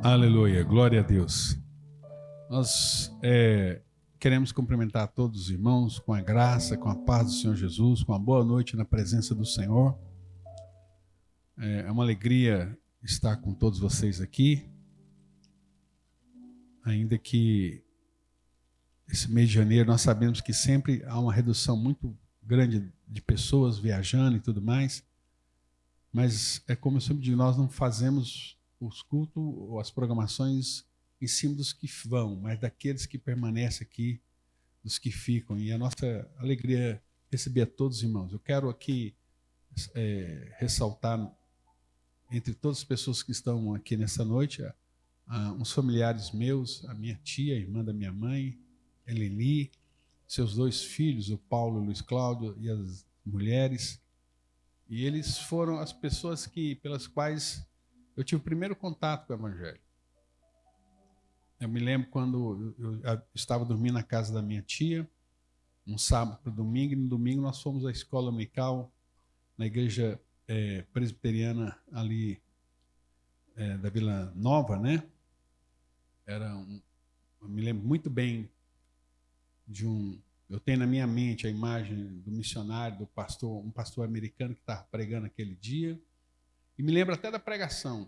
Aleluia, glória a Deus. Nós queremos cumprimentar todos os irmãos com a graça, com a paz do Senhor Jesus, com a boa noite na presença do Senhor. É uma alegria estar com todos vocês aqui, ainda que esse mês de janeiro nós sabemos que sempre há uma redução muito grande de pessoas viajando e tudo mais, mas é como eu sempre digo, nós não fazemos os cultos ou as programações em cima dos que vão, mas daqueles que permanecem aqui, dos que ficam. E a nossa alegria é receber a todos os irmãos. Eu quero aqui ressaltar, entre todas as pessoas que estão aqui nessa noite, uns familiares meus, a minha tia, a irmã da minha mãe, Eleni, seus dois filhos, o Paulo e o Luiz Cláudio, e as mulheres. E eles foram as pessoas pelas quais eu tive o primeiro contato com o Evangelho. Eu me lembro quando eu estava dormindo na casa da minha tia, um sábado para o domingo, e no domingo nós fomos à escola dominical, na igreja presbiteriana ali da Vila Nova, né? Eu me lembro muito bem eu tenho na minha mente a imagem do missionário, um pastor americano que estava pregando aquele dia. E me lembro até da pregação.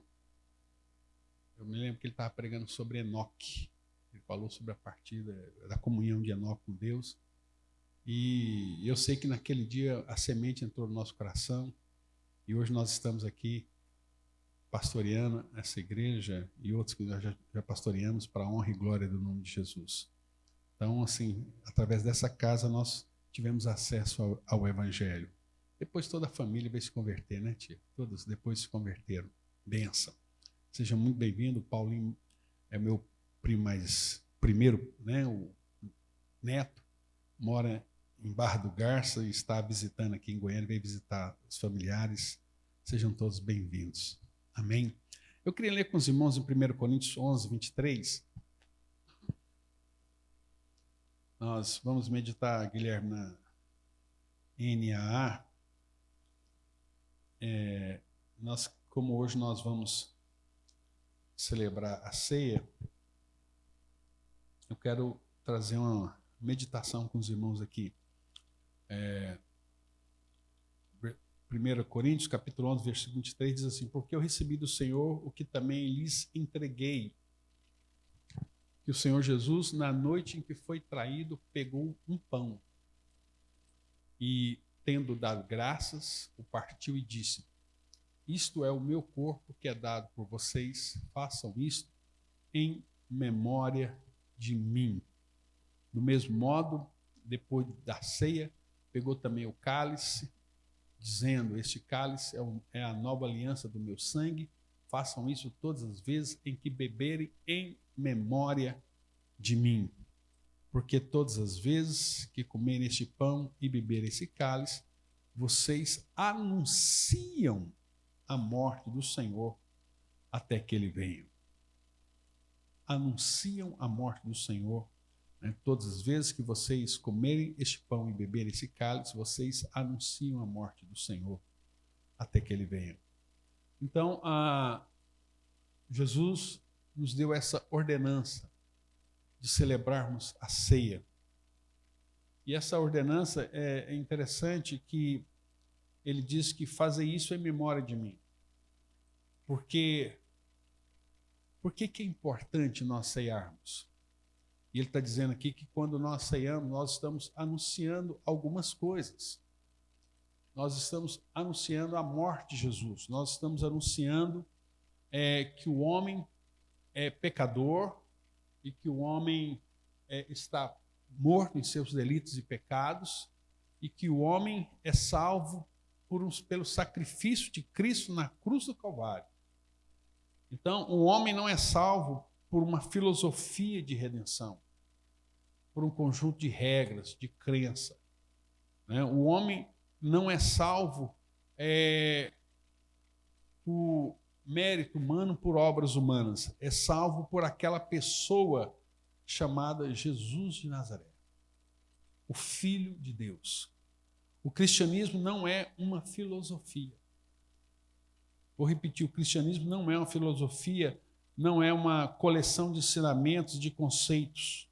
Eu me lembro que ele estava pregando sobre Enoque. Ele falou sobre a partida da comunhão de Enoque com Deus. E eu sei que naquele dia a semente entrou no nosso coração. E hoje nós estamos aqui pastoreando essa igreja e outros que nós já pastoreamos para a honra e glória do nome de Jesus. Então, assim, através dessa casa nós tivemos acesso ao Evangelho. Depois toda a família veio se converter, né, tia? Todos depois se converteram. Benção. Seja muito bem-vindo. O Paulinho é meu primeiro, né, o neto, mora em Barra do Garça e está visitando aqui em Goiânia, veio visitar os familiares. Sejam todos bem-vindos. Amém? Eu queria ler com os irmãos em 1 Coríntios 11, 23. Nós vamos meditar, Guilherme, na NAA. Como hoje nós vamos celebrar a ceia, eu quero trazer uma meditação com os irmãos aqui. 1 Coríntios, capítulo 11, versículo 23, diz assim: porque eu recebi do Senhor o que também lhes entreguei, que o Senhor Jesus, na noite em que foi traído, pegou um pão e, tendo dado graças, o partiu e disse: isto é o meu corpo que é dado por vocês, façam isto em memória de mim. Do mesmo modo, depois da ceia, pegou também o cálice, dizendo: este cálice é a nova aliança do meu sangue, façam isso todas as vezes em que beberem em memória de mim. Porque todas as vezes que comerem este pão e beberem esse cálice, vocês anunciam a morte do Senhor até que ele venha. Anunciam a morte do Senhor, né? Todas as vezes que vocês comerem este pão e beberem esse cálice, vocês anunciam a morte do Senhor até que ele venha. Então, Jesus nos deu essa ordenança de celebrarmos a ceia. E essa ordenança é interessante que ele diz que fazer isso em memória de mim. Por que é importante nós ceiarmos? E ele está dizendo aqui que quando nós ceiamos, nós estamos anunciando algumas coisas. Nós estamos anunciando a morte de Jesus. Nós estamos anunciando que o homem é pecador e que o homem está morto em seus delitos e pecados e que o homem é salvo pelo sacrifício de Cristo na cruz do Calvário. Então, o homem não é salvo por uma filosofia de redenção, por um conjunto de regras, de crença, né? O homem não é salvo por mérito humano, por obras humanas. É salvo por aquela pessoa chamada Jesus de Nazaré, o Filho de Deus. O cristianismo não é uma filosofia. Vou repetir, o cristianismo não é uma filosofia não é uma coleção de ensinamentos, de conceitos.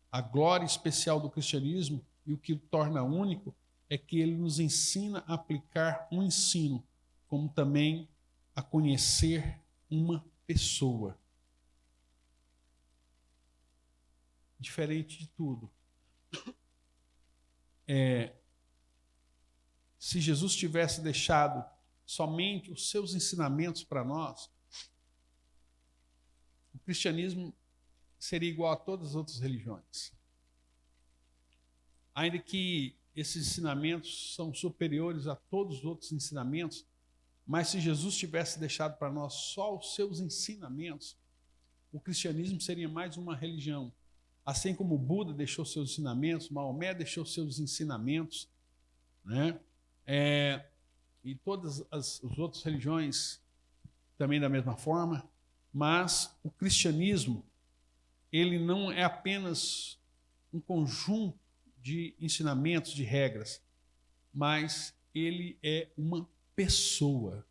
A glória especial do cristianismo e o que o torna único é que ele nos ensina a aplicar um ensino, como também a conhecer uma pessoa. Diferente de tudo. Se Jesus tivesse deixado somente os seus ensinamentos para nós, o cristianismo seria igual a todas as outras religiões. Ainda que esses ensinamentos são superiores a todos os outros ensinamentos, mas se Jesus tivesse deixado para nós só os seus ensinamentos, o cristianismo seria mais uma religião. Assim como o Buda deixou seus ensinamentos, Maomé deixou seus ensinamentos, né? E todas as outras religiões também da mesma forma, mas o cristianismo, ele não é apenas um conjunto de ensinamentos, de regras, mas ele é uma pessoa.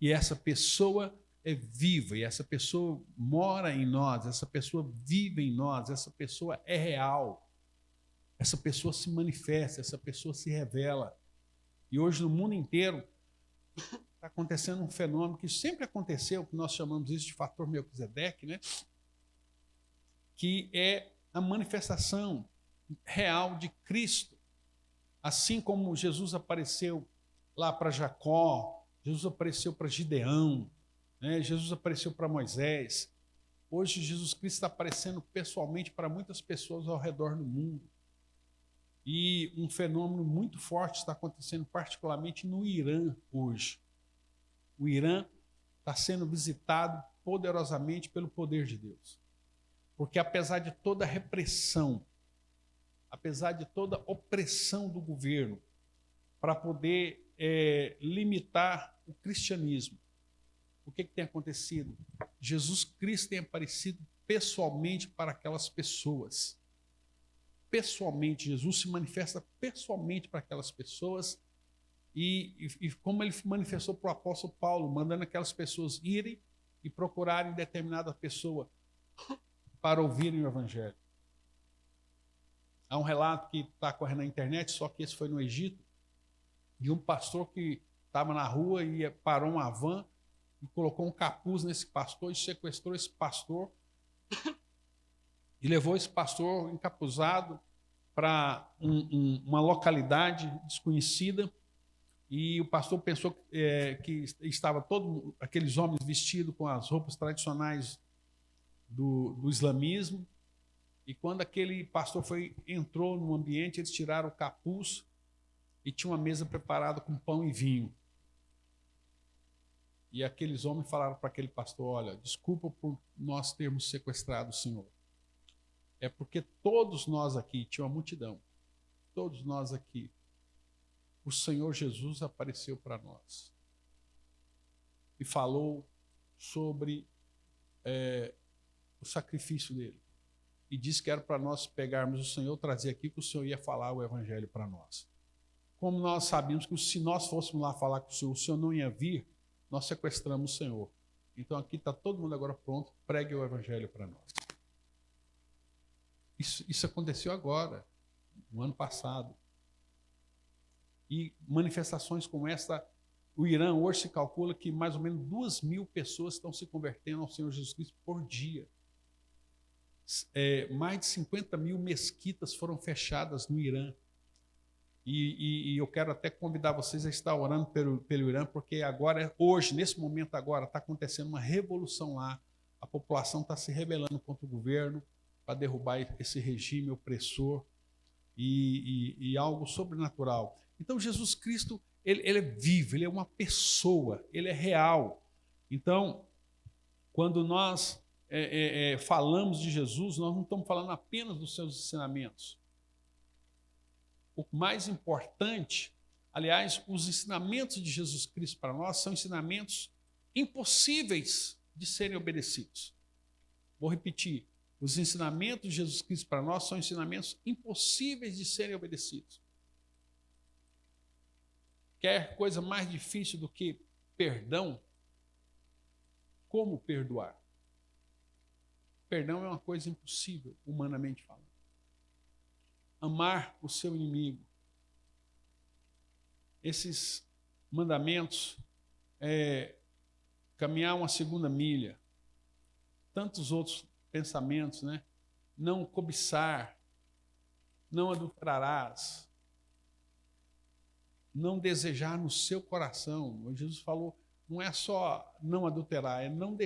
E essa pessoa é viva, e essa pessoa mora em nós, essa pessoa vive em nós, essa pessoa é real, essa pessoa se manifesta, essa pessoa se revela. E hoje no mundo inteiro está acontecendo um fenômeno que sempre aconteceu, que nós chamamos isso de fator Melquisedeque, né? Que é a manifestação real de Cristo. Assim como Jesus apareceu lá para Jacó, Jesus apareceu para Gideão, né? Jesus apareceu para Moisés. Hoje Jesus Cristo está aparecendo pessoalmente para muitas pessoas ao redor do mundo. E um fenômeno muito forte está acontecendo particularmente no Irã hoje. O Irã está sendo visitado poderosamente pelo poder de Deus. Porque apesar de toda a repressão, apesar de toda a opressão do governo, para poder limitar o cristianismo, o que tem acontecido? Jesus Cristo tem aparecido pessoalmente para aquelas pessoas. Pessoalmente, Jesus se manifesta pessoalmente para aquelas pessoas e como ele manifestou para o apóstolo Paulo, mandando aquelas pessoas irem e procurarem determinada pessoa para ouvirem o evangelho. Há um relato que está correndo na internet, só que esse foi no Egito, de um pastor que estava na rua e parou uma van e colocou um capuz nesse pastor e sequestrou esse pastor e levou esse pastor encapuzado para uma localidade desconhecida, e o pastor pensou que estava todos aqueles homens vestidos com as roupas tradicionais do islamismo, e quando aquele pastor entrou no ambiente, eles tiraram o capuz e tinha uma mesa preparada com pão e vinho. E aqueles homens falaram para aquele pastor: olha, desculpa por nós termos sequestrado o senhor. É porque todos nós aqui, tinha uma multidão, todos nós aqui, o Senhor Jesus apareceu para nós e falou sobre o sacrifício dele. E disse que era para nós pegarmos o Senhor, trazer aqui, que o Senhor ia falar o evangelho para nós. Como nós sabíamos que se nós fôssemos lá falar com o Senhor não ia vir, nós sequestramos o Senhor. Então aqui está todo mundo agora pronto, pregue o evangelho para nós. Isso aconteceu agora, no ano passado. E manifestações como esta, o Irã hoje se calcula que mais ou menos 2.000 pessoas estão se convertendo ao Senhor Jesus Cristo por dia. Mais de 50.000 mesquitas foram fechadas no Irã. E eu quero até convidar vocês a estar orando pelo Irã, porque agora, hoje, nesse momento agora, está acontecendo uma revolução lá. A população está se rebelando contra o governo para derrubar esse regime opressor e algo sobrenatural. Então, Jesus Cristo, ele é vivo, ele é uma pessoa, ele é real. Então, quando nós falamos de Jesus, nós não estamos falando apenas dos seus ensinamentos. O mais importante, aliás, os ensinamentos de Jesus Cristo para nós são ensinamentos impossíveis de serem obedecidos. Vou repetir, os ensinamentos de Jesus Cristo para nós são ensinamentos impossíveis de serem obedecidos. Quer coisa mais difícil do que perdão? como perdoar. Perdão é uma coisa impossível, humanamente falando. Amar o seu inimigo. Esses mandamentos, caminhar uma segunda milha, tantos outros pensamentos, né? Não cobiçar, não adulterarás, não desejar no seu coração. Jesus falou, não é só não adulterar, é não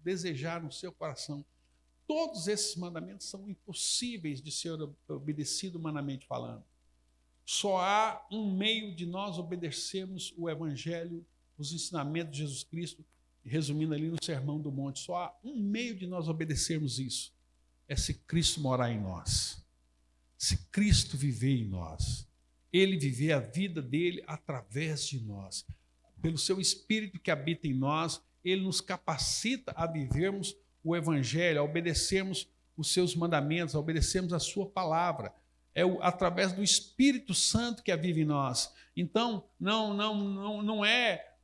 desejar no seu coração. Todos esses mandamentos são impossíveis de ser obedecidos humanamente falando. Só há um meio de nós obedecermos o Evangelho, os ensinamentos de Jesus Cristo, resumindo ali no Sermão do Monte. Só há um meio de nós obedecermos isso. É se Cristo morar em nós. Se Cristo viver em nós. Ele viver a vida dele através de nós. Pelo seu Espírito que habita em nós, ele nos capacita a vivermos o Evangelho, a obedecermos os seus mandamentos, a obedecermos a sua palavra. É através do Espírito Santo que vive em nós. Então, não é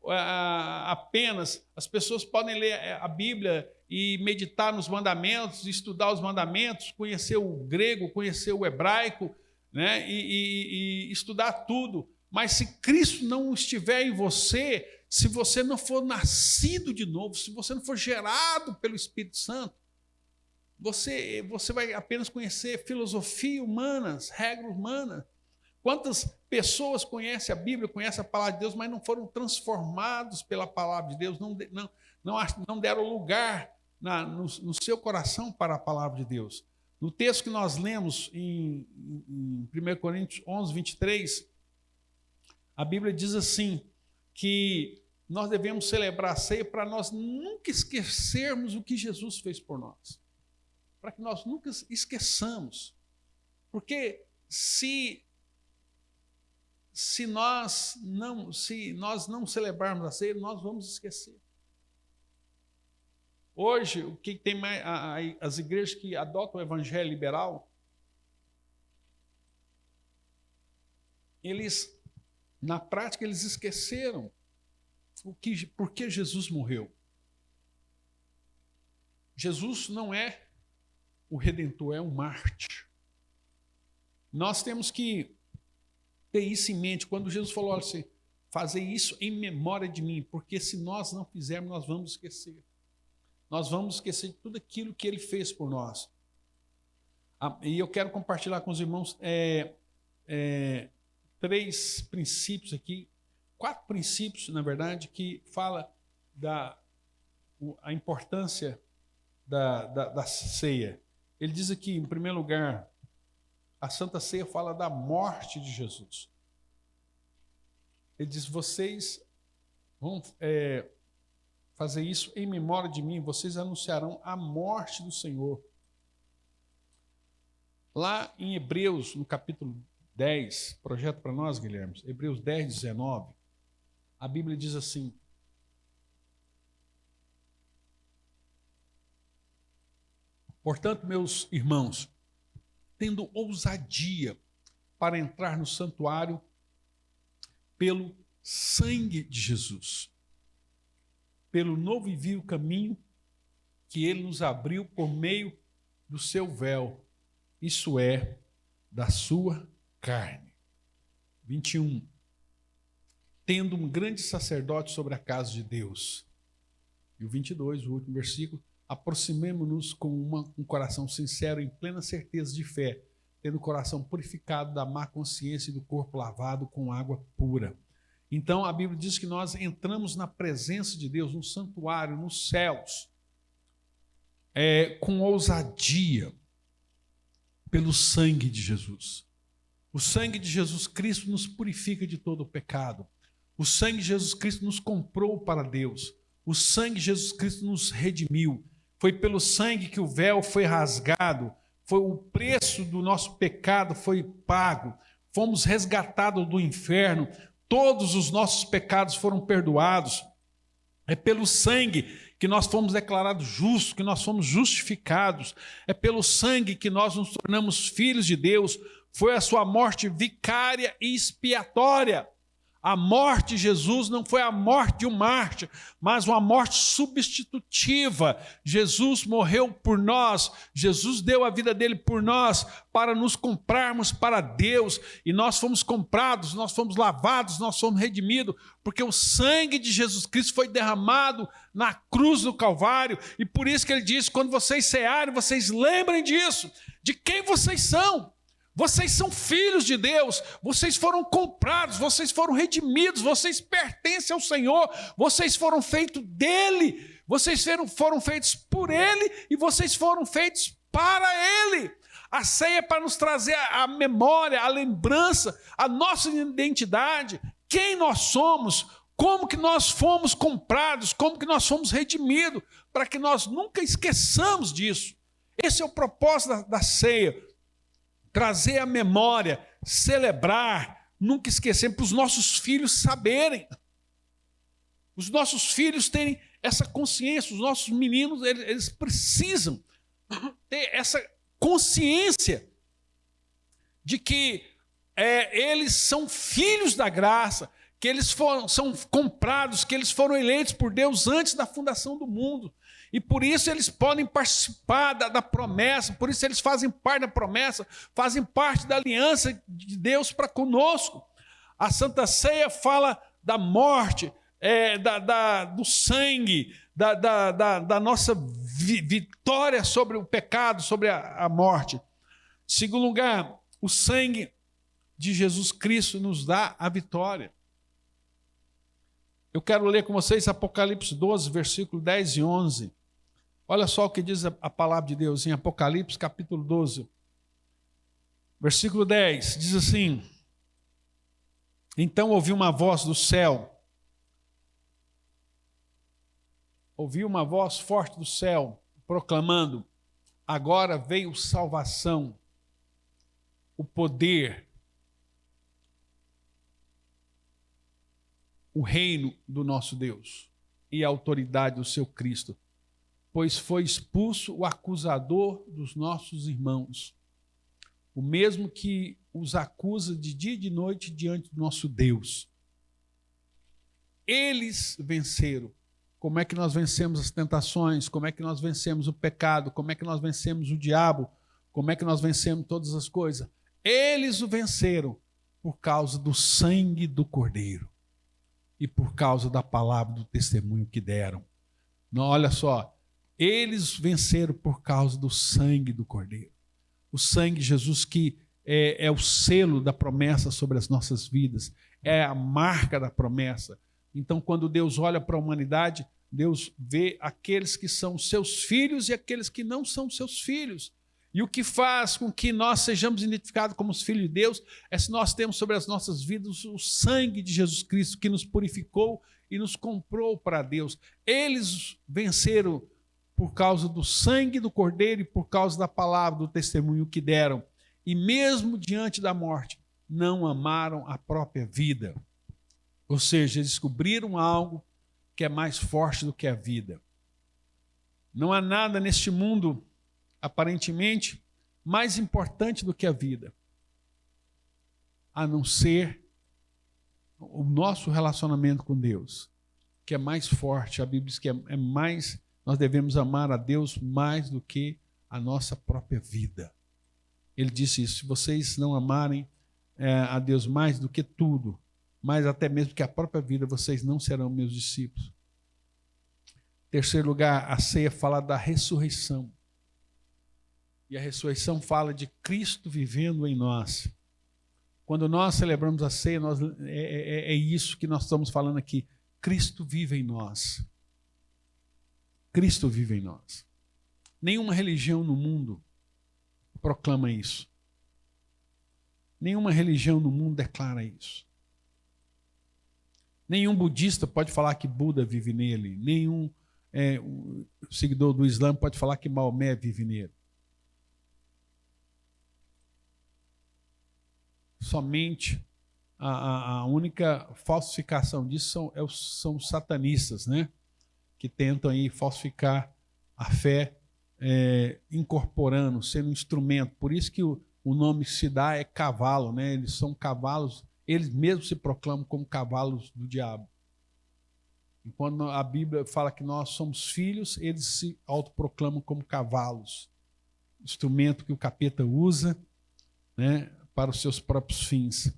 apenas... As pessoas podem ler a Bíblia e meditar nos mandamentos, estudar os mandamentos, conhecer o grego, conhecer o hebraico, né? e estudar tudo. Mas se Cristo não estiver em você, se você não for nascido de novo, se você não for gerado pelo Espírito Santo, você vai apenas conhecer filosofia humana, regras humanas. Quantas pessoas conhecem a Bíblia, conhecem a palavra de Deus, mas não foram transformados pela palavra de Deus, não deram lugar no seu coração para a palavra de Deus. No texto que nós lemos em 1 Coríntios 11, 23, a Bíblia diz assim, que nós devemos celebrar a ceia para nós nunca esquecermos o que Jesus fez por nós. Para que nós nunca esqueçamos. Porque se nós não celebrarmos a ceia, nós vamos esquecer. Hoje, o que tem mais, as igrejas que adotam o evangelho liberal, na prática, eles esqueceram por que Jesus morreu. Jesus não é o Redentor, é um mártir. Nós temos que ter isso em mente. Quando Jesus falou assim, fazer isso em memória de mim, porque se nós não fizermos, nós vamos esquecer. Nós vamos esquecer de tudo aquilo que ele fez por nós. E eu quero compartilhar com os irmãos 3 princípios aqui, 4 princípios, na verdade, que fala a importância da ceia. Ele diz aqui, em primeiro lugar, a Santa Ceia fala da morte de Jesus. Ele diz, vocês vão fazer isso em memória de mim, vocês anunciarão a morte do Senhor. Lá em Hebreus, no capítulo 10, projeto para nós, Guilherme, Hebreus 10, 19, a Bíblia diz assim, portanto, meus irmãos, tendo ousadia para entrar no santuário pelo sangue de Jesus, pelo novo e vivo caminho que ele nos abriu por meio do seu véu, isso é, da sua carne. 21. Tendo um grande sacerdote sobre a casa de Deus. E o 22, o último versículo, aproximemo-nos com um coração sincero, em plena certeza de fé, tendo o coração purificado da má consciência e do corpo lavado com água pura. Então a Bíblia diz que nós entramos na presença de Deus, no santuário, nos céus, com ousadia, pelo sangue de Jesus. O sangue de Jesus Cristo nos purifica de todo o pecado. O sangue de Jesus Cristo nos comprou para Deus. O sangue de Jesus Cristo nos redimiu. Foi pelo sangue que o véu foi rasgado. Foi o preço do nosso pecado foi pago. Fomos resgatados do inferno. Todos os nossos pecados foram perdoados. É pelo sangue que nós fomos declarados justos, que nós fomos justificados. É pelo sangue que nós nos tornamos filhos de Deus. Foi a sua morte vicária e expiatória. A morte de Jesus não foi a morte de um mártir, mas uma morte substitutiva. Jesus morreu por nós, Jesus deu a vida dele por nós, para nos comprarmos para Deus. E nós fomos comprados, nós fomos lavados, nós fomos redimidos, porque o sangue de Jesus Cristo foi derramado na cruz do Calvário. E por isso que ele diz, quando vocês cearem, vocês lembrem disso, de quem vocês são. Vocês são filhos de Deus, vocês foram comprados, vocês foram redimidos, vocês pertencem ao Senhor, vocês foram feitos dele, vocês foram feitos por ele e vocês foram feitos para ele. A ceia é para nos trazer a memória, a lembrança, a nossa identidade, quem nós somos, como que nós fomos comprados, como que nós fomos redimidos, para que nós nunca esqueçamos disso. Esse é o propósito da ceia. Trazer a memória, celebrar, nunca esquecer, para os nossos filhos saberem. Os nossos filhos terem essa consciência, os nossos meninos, eles precisam ter essa consciência de que eles são filhos da graça, que eles são comprados, que eles foram eleitos por Deus antes da fundação do mundo. E por isso eles podem participar da promessa, por isso eles fazem parte da promessa, fazem parte da aliança de Deus para conosco. A Santa Ceia fala da morte, do sangue, da nossa vitória sobre o pecado, sobre a morte. Em segundo lugar, o sangue de Jesus Cristo nos dá a vitória. Eu quero ler com vocês Apocalipse 12, versículo 10 e 11. Olha só o que diz a palavra de Deus em Apocalipse, capítulo 12, versículo 10. Diz assim: Então ouvi uma voz do céu, ouvi uma voz forte do céu, proclamando: agora veio salvação, o poder, o reino do nosso Deus e a autoridade do seu Cristo, pois foi expulso o acusador dos nossos irmãos, o mesmo que os acusa de dia e de noite diante do nosso Deus. Eles venceram. Como é que nós vencemos as tentações? Como é que nós vencemos o pecado? Como é que nós vencemos o diabo? Como é que nós vencemos todas as coisas? Eles o venceram por causa do sangue do Cordeiro e por causa da palavra do testemunho que deram. Não, olha só, eles venceram por causa do sangue do Cordeiro. O sangue de Jesus que é o selo da promessa sobre as nossas vidas, é a marca da promessa. Então, quando Deus olha para a humanidade, Deus vê aqueles que são seus filhos e aqueles que não são seus filhos. E o que faz com que nós sejamos identificados como os filhos de Deus é se nós temos sobre as nossas vidas o sangue de Jesus Cristo que nos purificou e nos comprou para Deus. Eles venceram por causa do sangue do Cordeiro e por causa da palavra, do testemunho que deram. E mesmo diante da morte, não amaram a própria vida. Ou seja, eles descobriram algo que é mais forte do que a vida. Não há nada neste mundo, aparentemente, mais importante do que a vida, a não ser o nosso relacionamento com Deus, que é mais forte. A Bíblia diz que é mais, nós devemos amar a Deus mais do que a nossa própria vida. Ele disse isso: se vocês não amarem a Deus mais do que tudo, mais até mesmo que a própria vida, vocês não serão meus discípulos. Terceiro lugar, a ceia fala da ressurreição. E a ressurreição fala de Cristo vivendo em nós. Quando nós celebramos a ceia, é isso que nós estamos falando aqui. Cristo vive em nós. Cristo vive em nós. Nenhuma religião no mundo proclama isso. Nenhuma religião no mundo declara isso. Nenhum budista pode falar que Buda vive nele. Nenhum seguidor do Islã pode falar que Maomé vive nele. Somente a única falsificação disso são os satanistas, né? Que tentam aí falsificar a fé, incorporando, sendo um instrumento. Por isso que o nome que se dá é cavalo, né? Eles são cavalos eles mesmos se proclamam como cavalos do diabo. Enquanto a Bíblia fala que nós somos filhos, eles se autoproclamam como cavalos. Instrumento que o capeta usa, né, para os seus próprios fins.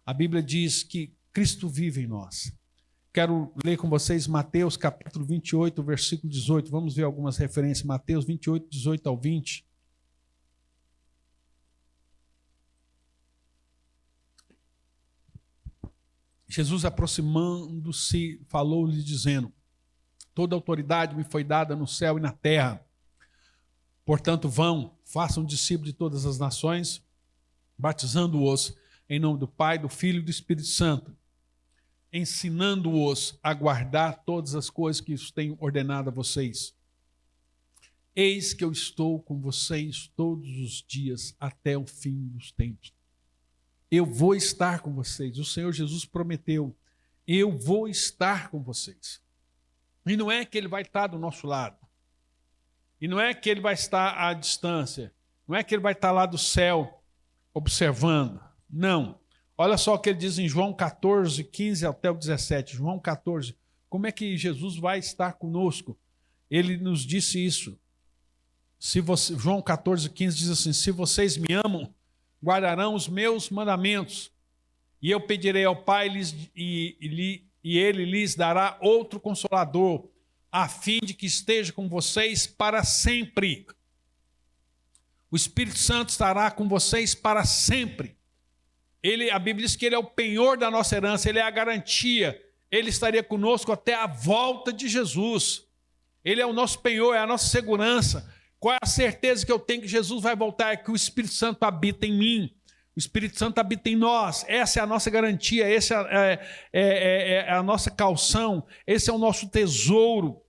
A Bíblia diz que Cristo vive em nós. Quero ler com vocês Mateus capítulo 28, versículo 18. Vamos ver algumas referências. Mateus 28, 18 ao 20. Jesus, aproximando-se, falou-lhe dizendo: toda autoridade me foi dada no céu e na terra. Portanto, vão, façam discípulos de todas as nações, batizando-os em nome do Pai, do Filho e do Espírito Santo, ensinando-os a guardar todas as coisas que tenho ordenado a vocês. Eis que eu estou com vocês todos os dias até o fim dos tempos. Eu vou estar com vocês. O Senhor Jesus prometeu: eu vou estar com vocês. E não é que Ele vai estar do nosso lado. E não é que Ele vai estar à distância. Não é que Ele vai estar lá do céu observando. Não. Olha só o que Ele diz em João 14, 15 até o 17. João 14. Como é que Jesus vai estar conosco? Ele nos disse isso. João 14, 15 diz assim: se vocês me amam, guardarão os meus mandamentos, e eu pedirei ao Pai e Ele lhes dará outro Consolador, a fim de que esteja com vocês para sempre. O Espírito Santo estará com vocês para sempre. A Bíblia diz que Ele é o penhor da nossa herança, Ele é a garantia, Ele estaria conosco até a volta de Jesus. Ele é o nosso penhor, é a nossa segurança. Qual é a certeza que eu tenho que Jesus vai voltar? É que o Espírito Santo habita em mim. O Espírito Santo habita em nós. Essa é a nossa garantia, essa é a nossa calção, esse é o nosso tesouro.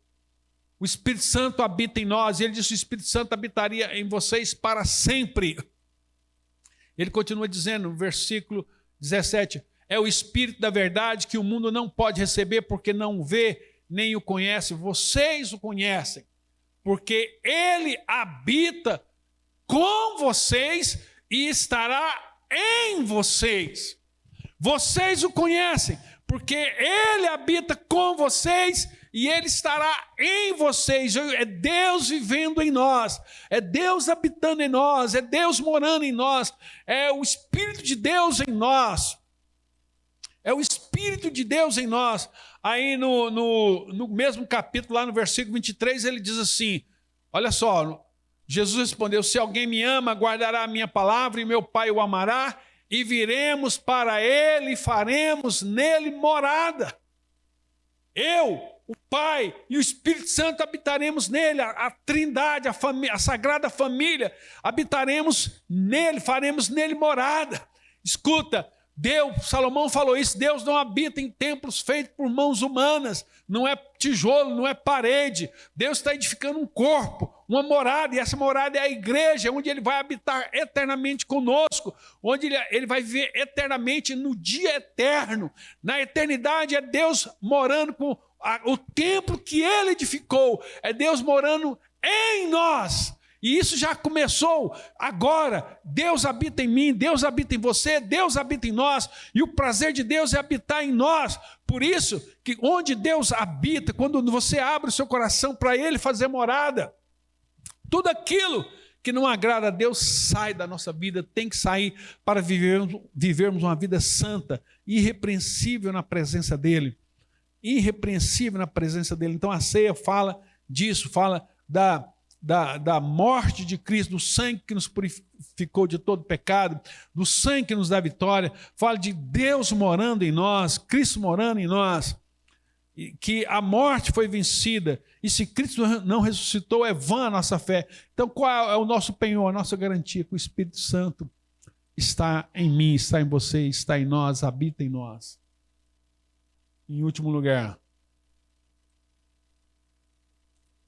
O Espírito Santo habita em nós. E Ele disse que o Espírito Santo habitaria em vocês para sempre. Ele continua dizendo no versículo 17: é o Espírito da verdade que o mundo não pode receber porque não o vê nem o conhece. Vocês o conhecem, porque Ele habita com vocês e estará em vocês. Vocês o conhecem, porque Ele habita com vocês e Ele estará em vocês. É Deus vivendo em nós, é Deus habitando em nós, é Deus morando em nós, é o Espírito de Deus em nós. É o Espírito de Deus em nós. Aí no mesmo capítulo, lá no versículo 23, ele diz assim, olha só, Jesus respondeu: se alguém me ama, guardará a minha palavra, e meu Pai o amará, e viremos para ele e faremos nele morada. Eu, o Pai e o Espírito Santo habitaremos nele, a Trindade, a Sagrada Família, habitaremos nele, faremos nele morada. Escuta, Salomão falou isso: Deus não habita em templos feitos por mãos humanas, não é tijolo, não é parede. Deus está edificando um corpo, uma morada, e essa morada é a igreja, onde Ele vai habitar eternamente conosco, onde Ele vai viver eternamente no dia eterno. Na eternidade é Deus morando com o templo que Ele edificou, é Deus morando em nós. E isso já começou agora. Deus habita em mim, Deus habita em você, Deus habita em nós. E o prazer de Deus é habitar em nós. Por isso que onde Deus habita, quando você abre o seu coração para Ele fazer morada, tudo aquilo que não agrada a Deus sai da nossa vida, tem que sair para vivermos uma vida santa, irrepreensível na presença dEle. Irrepreensível na presença dEle. Então a ceia fala disso, fala da morte de Cristo, do sangue que nos purificou de todo pecado, do sangue que nos dá vitória. Fala de Deus morando em nós, Cristo morando em nós, e que a morte foi vencida, e se Cristo não ressuscitou, é vã a nossa fé. Então qual é o nosso penhor, a nossa garantia? Que o Espírito Santo está em mim, está em você, está em nós, habita em nós. Em último lugar,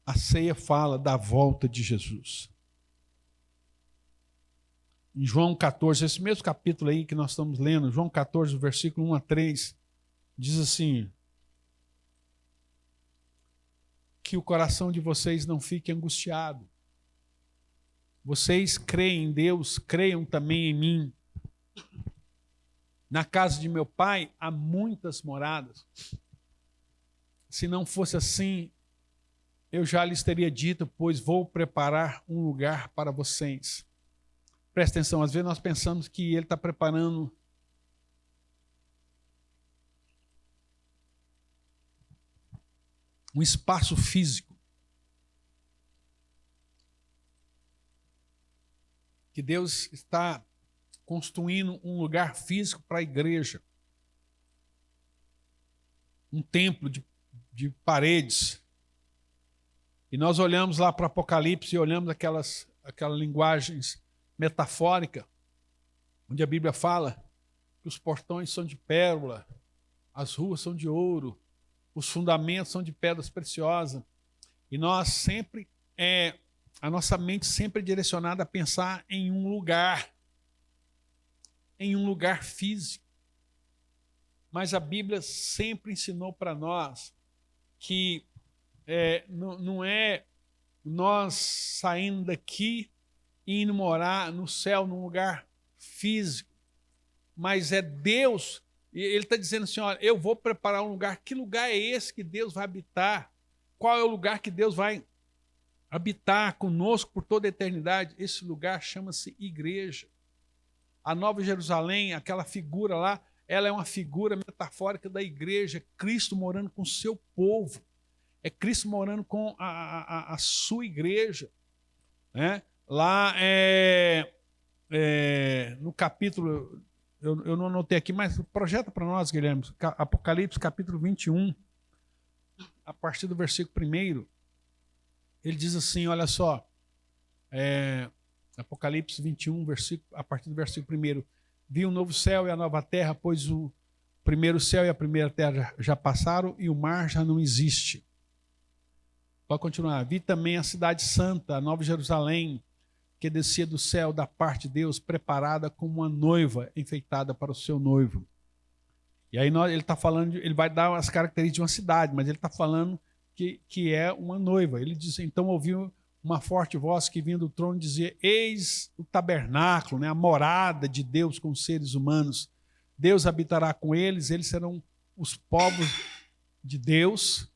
a ceia fala da volta de Jesus. Em João 14, esse mesmo capítulo aí que nós estamos lendo, João 14, versículo 1 a 3, diz assim: que o coração de vocês não fique angustiado. Vocês creem em Deus, creiam também em mim. Na casa de meu pai há muitas moradas. Se não fosse assim, eu já lhes teria dito, pois vou preparar um lugar para vocês. Presta atenção, às vezes nós pensamos que ele está preparando um espaço físico. Que Deus está construindo um lugar físico para a igreja. Um templo de paredes. E nós olhamos lá para o Apocalipse e olhamos aquelas linguagens metafóricas, onde a Bíblia fala que os portões são de pérola, as ruas são de ouro, os fundamentos são de pedras preciosas. E nós sempre, a nossa mente sempre é direcionada a pensar em um lugar físico. Mas a Bíblia sempre ensinou para nós que não é nós saindo daqui e indo morar no céu, num lugar físico, mas é Deus. E ele está dizendo assim, olha, eu vou preparar um lugar. Que lugar é esse que Deus vai habitar? Qual é o lugar que Deus vai habitar conosco por toda a eternidade? Esse lugar chama-se igreja. A Nova Jerusalém, aquela figura lá, ela é uma figura metafórica da igreja, Cristo morando com o seu povo. É Cristo morando com a sua igreja. Né? Lá no capítulo, eu não anotei aqui, mas projeta para nós, Guilherme, Apocalipse capítulo 21, a partir do versículo 1, ele diz assim, olha só, Apocalipse 21, a partir do versículo 1, vi um novo céu e a nova terra, pois o primeiro céu e a primeira terra já passaram e o mar já não existe. Pode continuar. Vi também a cidade santa, a Nova Jerusalém, que descia do céu da parte de Deus, preparada como uma noiva enfeitada para o seu noivo. E aí ele está falando, ele vai dar as características de uma cidade, mas ele está falando que é uma noiva. Ele diz, então ouviu uma forte voz que vinha do trono dizia, eis o tabernáculo, né, a morada de Deus com os seres humanos. Deus habitará com eles, eles serão os povos de Deus,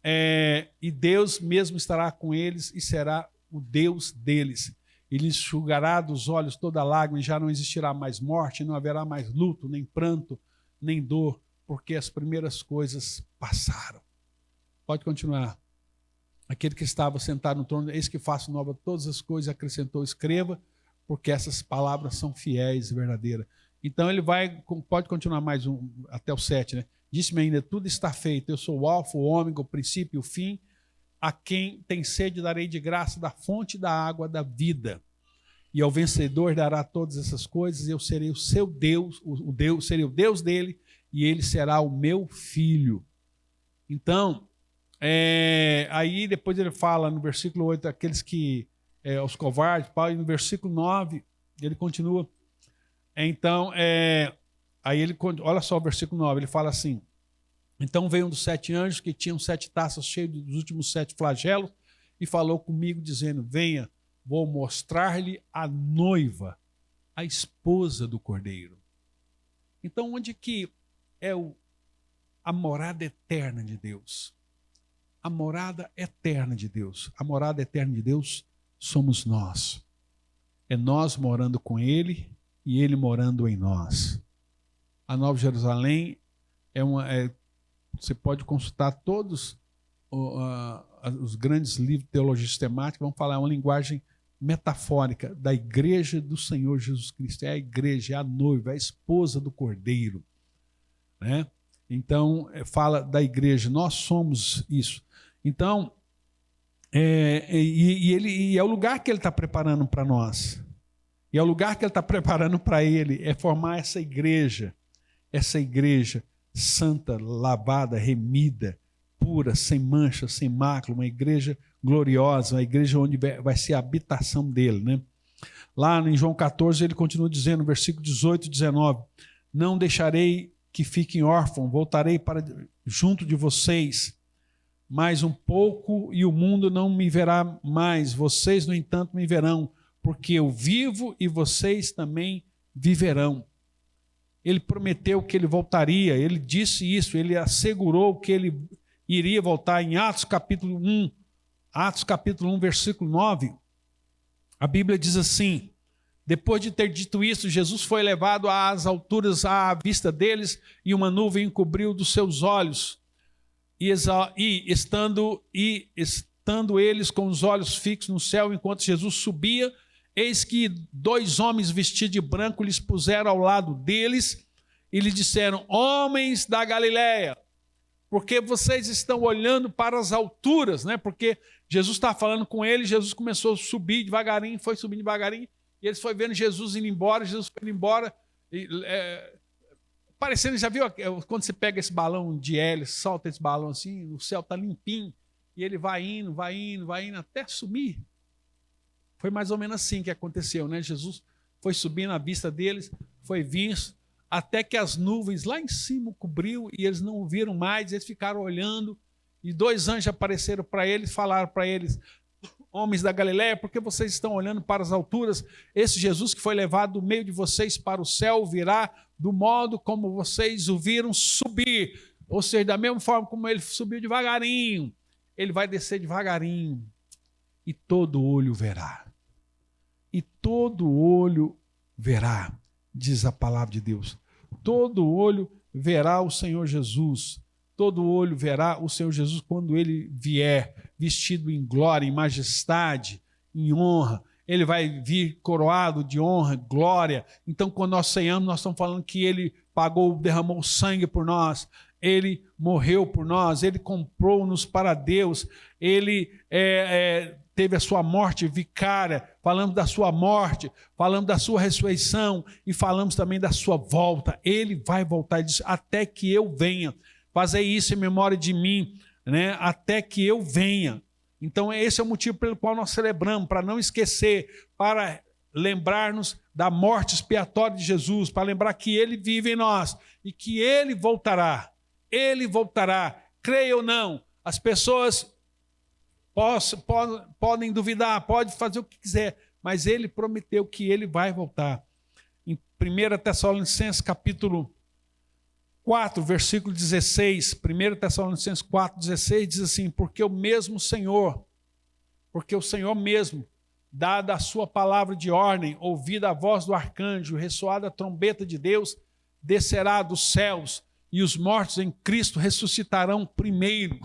e Deus mesmo estará com eles e será o Deus deles. Ele enxugará dos olhos toda lágrima e já não existirá mais morte, não haverá mais luto, nem pranto, nem dor, porque as primeiras coisas passaram. Pode continuar. Aquele que estava sentado no trono, eis que faço nova todas as coisas, acrescentou, escreva, porque essas palavras são fiéis e verdadeiras. Então ele pode continuar mais até o 7, né? Disse-me ainda, tudo está feito, eu sou o alfa, o ômega, o princípio e o fim. A quem tem sede darei de graça da fonte da água da vida. E ao vencedor dará todas essas coisas, e eu serei o seu Deus, serei o Deus dele, e ele será o meu filho. Então, aí depois ele fala no versículo 8, aqueles que, os covardes, e no versículo 9, ele continua. Então, aí olha só o versículo 9, ele fala assim, então veio um dos 7 anjos que tinham 7 taças cheias dos últimos 7 flagelos e falou comigo dizendo, venha, vou mostrar-lhe a noiva, a esposa do Cordeiro. Então onde que é a morada eterna de Deus? A morada eterna de Deus. A morada eterna de Deus somos nós. É nós morando com Ele e Ele morando em nós. A Nova Jerusalém você pode consultar todos os grandes livros de teologia sistemática, vão falar uma linguagem metafórica da igreja do Senhor Jesus Cristo. É a igreja, é a noiva, é a esposa do Cordeiro. Né? Então, fala da igreja, nós somos isso. Então, e é o lugar que ele está preparando para nós. E é o lugar que ele está preparando para ele, é formar essa igreja santa, lavada, remida, pura, sem mancha, sem mácula, uma igreja gloriosa, uma igreja onde vai ser a habitação dele. Né? Lá em João 14, ele continua dizendo, versículo 18 e 19, não deixarei que fiquem órfãos, voltarei para junto de vocês, mais um pouco e o mundo não me verá mais, vocês, no entanto, me verão, porque eu vivo e vocês também viverão. Ele prometeu que ele voltaria, ele disse isso, ele assegurou que ele iria voltar. Em Atos capítulo 1, versículo 9, a Bíblia diz assim: depois de ter dito isso, Jesus foi levado às alturas à vista deles, e uma nuvem encobriu dos seus olhos. E estando eles com os olhos fixos no céu, enquanto Jesus subia, eis que 2 homens vestidos de branco lhes puseram ao lado deles e lhe disseram: homens da Galileia, porque vocês estão olhando para as alturas, né? Porque Jesus está falando com eles, Jesus começou a subir devagarinho, foi subindo devagarinho, e eles foram vendo Jesus indo embora, Jesus foi indo embora, parecendo, já viu quando você pega esse balão de hélio, solta esse balão assim, o céu está limpinho, e ele vai indo, até sumir. Foi mais ou menos assim que aconteceu, né? Jesus foi subindo à vista deles, foi vindo, até que as nuvens lá em cima cobriu, e eles não o viram mais, eles ficaram olhando, e 2 anjos apareceram para eles, falaram para eles: homens da Galileia, por que vocês estão olhando para as alturas? Esse Jesus que foi levado do meio de vocês para o céu virá do modo como vocês o viram subir. Ou seja, da mesma forma como ele subiu devagarinho, ele vai descer devagarinho. E todo olho verá. E todo olho verá, diz a palavra de Deus. Todo olho verá o Senhor Jesus. Todo olho verá o Senhor Jesus quando ele vier, vestido em glória, em majestade, em honra. Ele vai vir coroado de honra, glória. Então, quando nós ceiamos, nós estamos falando que ele pagou, derramou sangue por nós. Ele morreu por nós. Ele comprou-nos para Deus. Ele teve a sua morte vicária. Falamos da sua morte, falamos da sua ressurreição e falamos também da sua volta. Ele vai voltar, e diz: até que eu venha. Fazei isso em memória de mim, né? Até que eu venha. Então esse é o motivo pelo qual nós celebramos, para não esquecer, para lembrar-nos da morte expiatória de Jesus, para lembrar que ele vive em nós e que ele voltará. Ele voltará, creia ou não. As pessoas podem duvidar, podem fazer o que quiser, mas ele prometeu que ele vai voltar. Em 1 Tessalonicenses capítulo 4, versículo 16, 1 Tessalonicenses 4, 16, diz assim: porque o Senhor mesmo, dada a sua palavra de ordem, ouvida a voz do arcanjo, ressoada a trombeta de Deus, descerá dos céus, e os mortos em Cristo ressuscitarão primeiro.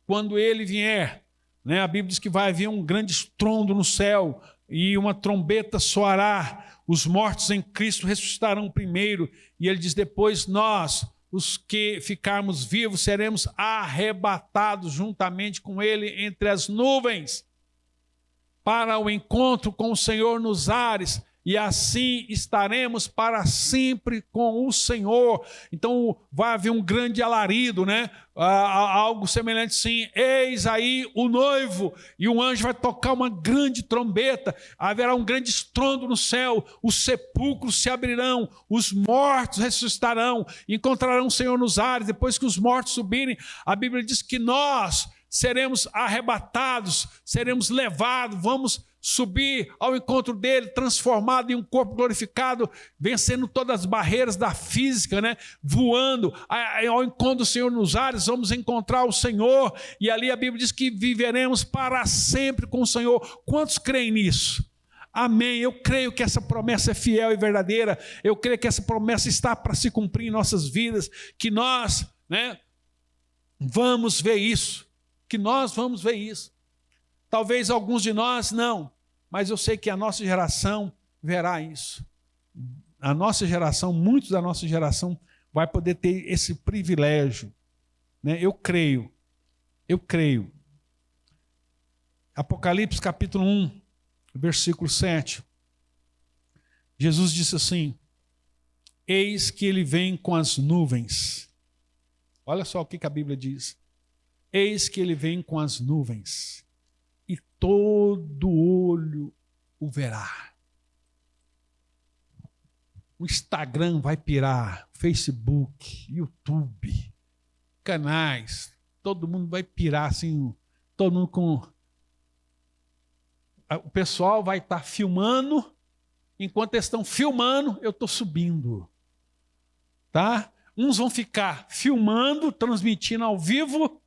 Quando ele vier, né, a Bíblia diz que vai haver um grande estrondo no céu, e uma trombeta soará, os mortos em Cristo ressuscitarão primeiro, e ele diz: depois nós, os que ficarmos vivos, seremos arrebatados juntamente com ele entre as nuvens, para o encontro com o Senhor nos ares, e assim estaremos para sempre com o Senhor. Então vai haver um grande alarido, né? Algo semelhante assim: eis aí o noivo, e o anjo vai tocar uma grande trombeta, haverá um grande estrondo no céu, os sepulcros se abrirão, os mortos ressuscitarão, encontrarão o Senhor nos ares. Depois que os mortos subirem, a Bíblia diz que nós seremos arrebatados, seremos levados, vamos subir ao encontro dele, transformado em um corpo glorificado, vencendo todas as barreiras da física, né? Voando ao encontro do Senhor nos ares, vamos encontrar o Senhor, e ali a Bíblia diz que viveremos para sempre com o Senhor. Quantos creem nisso? Amém. Eu creio que essa promessa é fiel e verdadeira. Eu creio que essa promessa está para se cumprir em nossas vidas, que nós, né, vamos ver isso. Que nós vamos ver isso. Talvez alguns de nós não, mas eu sei que a nossa geração verá isso. A nossa geração, muitos da nossa geração vai poder ter esse privilégio, né? Eu creio. Apocalipse capítulo 1, versículo 7. Jesus disse assim: eis que ele vem com as nuvens. Olha só o que a Bíblia diz. Eis que ele vem com as nuvens, e todo olho o verá. O Instagram vai pirar, Facebook, YouTube, canais, todo mundo vai pirar assim, todo mundo com... O pessoal vai estar filmando, enquanto eles estão filmando, eu estou subindo. tá? Uns vão ficar filmando, transmitindo ao vivo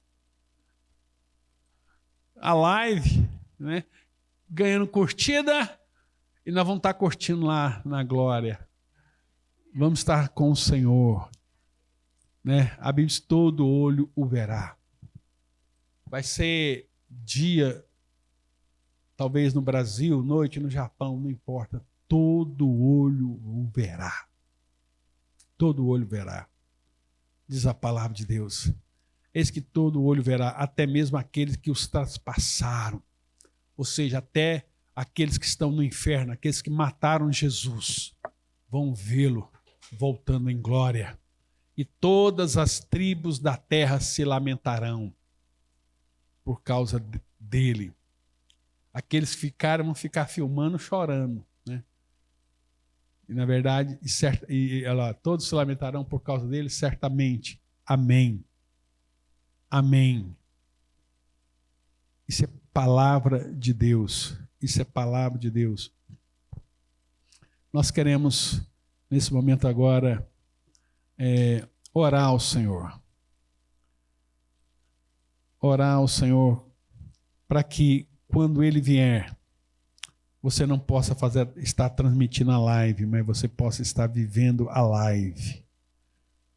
a live, né? Ganhando curtida, e nós vamos estar curtindo lá na glória. Vamos estar com o Senhor, né? A Bíblia diz: todo olho o verá. Vai ser dia, talvez no Brasil, noite no Japão, não importa. Todo olho o verá. Todo olho verá. Diz a palavra de Deus. Eis que todo olho verá, até mesmo aqueles que os traspassaram. Ou seja, até aqueles que estão no inferno, aqueles que mataram Jesus, vão vê-lo voltando em glória. E todas as tribos da terra se lamentarão por causa dele. Aqueles que ficaram vão ficar filmando, chorando, né? E na verdade, todos se lamentarão por causa dele, certamente. Amém. Amém. Isso é palavra de Deus. Isso é palavra de Deus. Nós queremos, nesse momento agora, orar ao Senhor. Orar ao Senhor para que, quando Ele vier, você não possa estar transmitindo a live, mas você possa estar vivendo a live.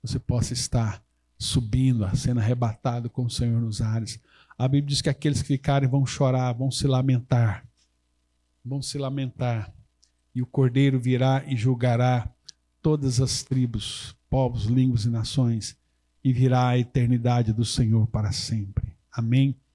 Você possa estar subindo, sendo arrebatado com o Senhor nos ares. A Bíblia diz que aqueles que ficarem vão chorar, vão se lamentar. Vão se lamentar. E o Cordeiro virá e julgará todas as tribos, povos, línguas e nações. E virá a eternidade do Senhor para sempre. Amém?